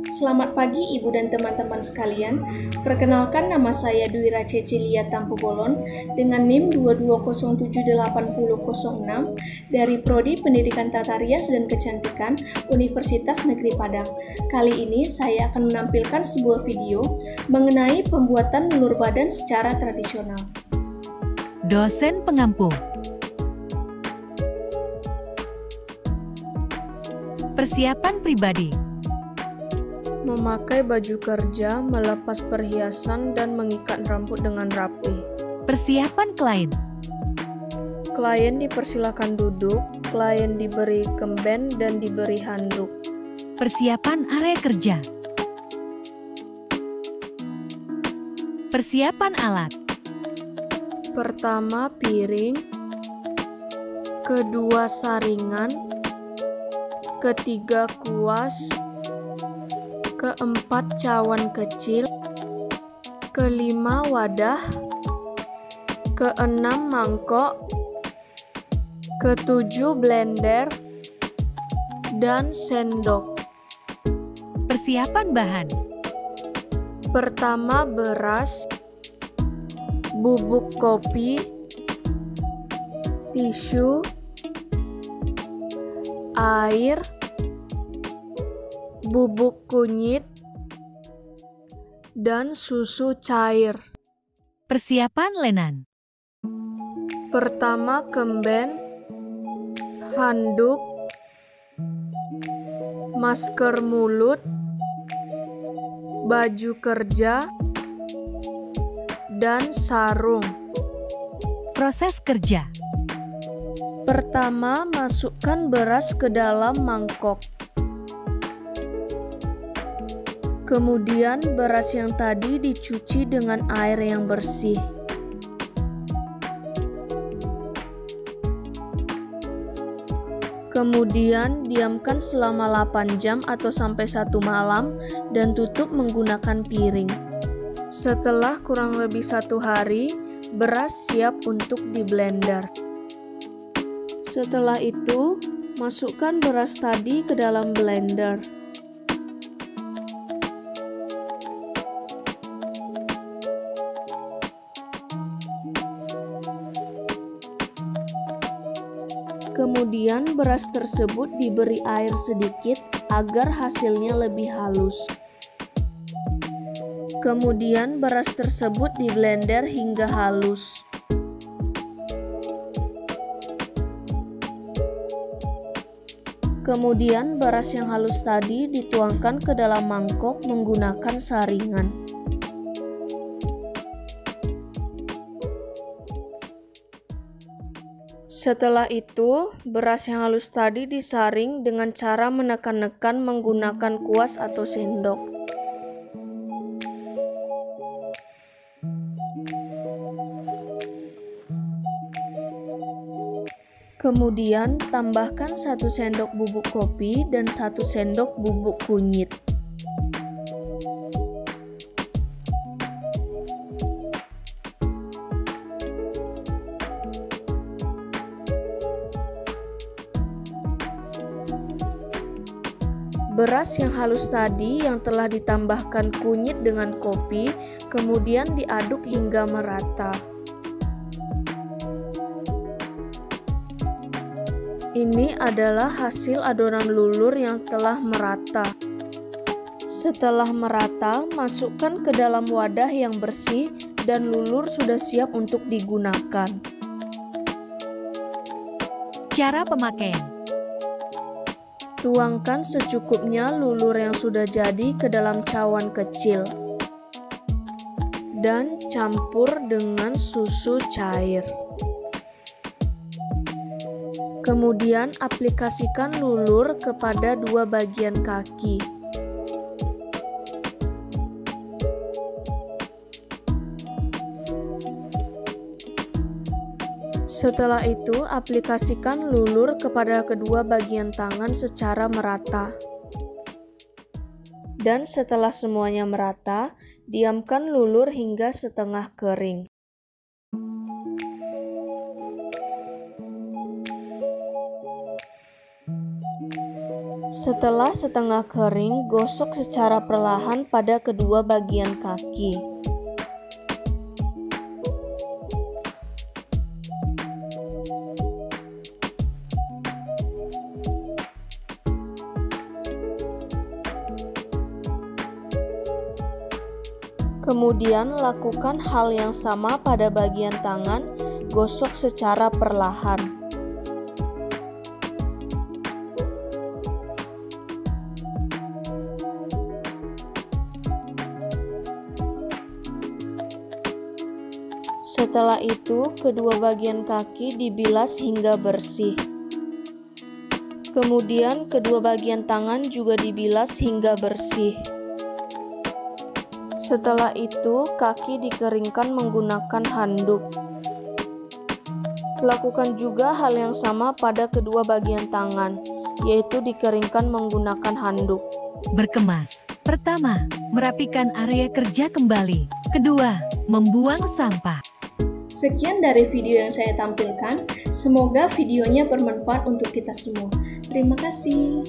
Selamat pagi Ibu dan teman-teman sekalian. Perkenalkan, nama saya Dwira Cecilia Tampubolon dengan NIM 220780006 dari Prodi Pendidikan Tata Rias dan Kecantikan Universitas Negeri Padang. Kali ini saya akan menampilkan sebuah video mengenai pembuatan ulur badan secara tradisional. Dosen pengampu. Persiapan pribadi. Memakai baju kerja, melepas perhiasan, dan mengikat rambut dengan rapi. Persiapan klien. Klien dipersilakan duduk, klien diberi kemben dan diberi handuk. Persiapan area kerja. Persiapan alat. Pertama piring, kedua saringan, ketiga kuas, keempat cawan kecil, kelima wadah, keenam mangkok, ketujuh blender, dan sendok. Persiapan bahan. Pertama beras, bubuk kopi, tisu, air, bubuk kunyit, dan susu cair. Persiapan lenan. Pertama kemben, handuk, masker mulut, baju kerja, dan sarung. Proses kerja. Pertama, masukkan beras ke dalam mangkok. Kemudian beras yang tadi dicuci dengan air yang bersih. Kemudian diamkan selama 8 jam atau sampai 1 malam dan tutup menggunakan piring. Setelah kurang lebih 1 hari, beras siap untuk di blender. Setelah itu, masukkan beras tadi ke dalam blender. Kemudian beras tersebut diberi air sedikit agar hasilnya lebih halus. Kemudian beras tersebut di blender hingga halus. Kemudian beras yang halus tadi dituangkan ke dalam mangkok menggunakan saringan. Setelah itu, beras yang halus tadi disaring dengan cara menekan-nekan menggunakan kuas atau sendok. Kemudian, tambahkan 1 sendok bubuk kopi dan 1 sendok bubuk kunyit. Beras yang halus tadi yang telah ditambahkan kunyit dengan kopi, kemudian diaduk hingga merata. Ini adalah hasil adonan lulur yang telah merata. Setelah merata, masukkan ke dalam wadah yang bersih dan lulur sudah siap untuk digunakan. Cara pemakaian. Tuangkan secukupnya lulur yang sudah jadi ke dalam cawan kecil dan campur dengan susu cair. Kemudian aplikasikan lulur kepada 2 bagian kaki. Setelah itu, aplikasikan lulur kepada kedua bagian tangan secara merata. Dan setelah semuanya merata, diamkan lulur hingga setengah kering. Setelah setengah kering, gosok secara perlahan pada kedua bagian kaki. Kemudian lakukan hal yang sama pada bagian tangan, gosok secara perlahan. Setelah itu, kedua bagian kaki dibilas hingga bersih. Kemudian, kedua bagian tangan juga dibilas hingga bersih. Setelah itu, kaki dikeringkan menggunakan handuk. Lakukan juga hal yang sama pada kedua bagian tangan, yaitu dikeringkan menggunakan handuk. Berkemas. Pertama, merapikan area kerja kembali. Kedua, membuang sampah. Sekian dari video yang saya tampilkan. Semoga videonya bermanfaat untuk kita semua. Terima kasih.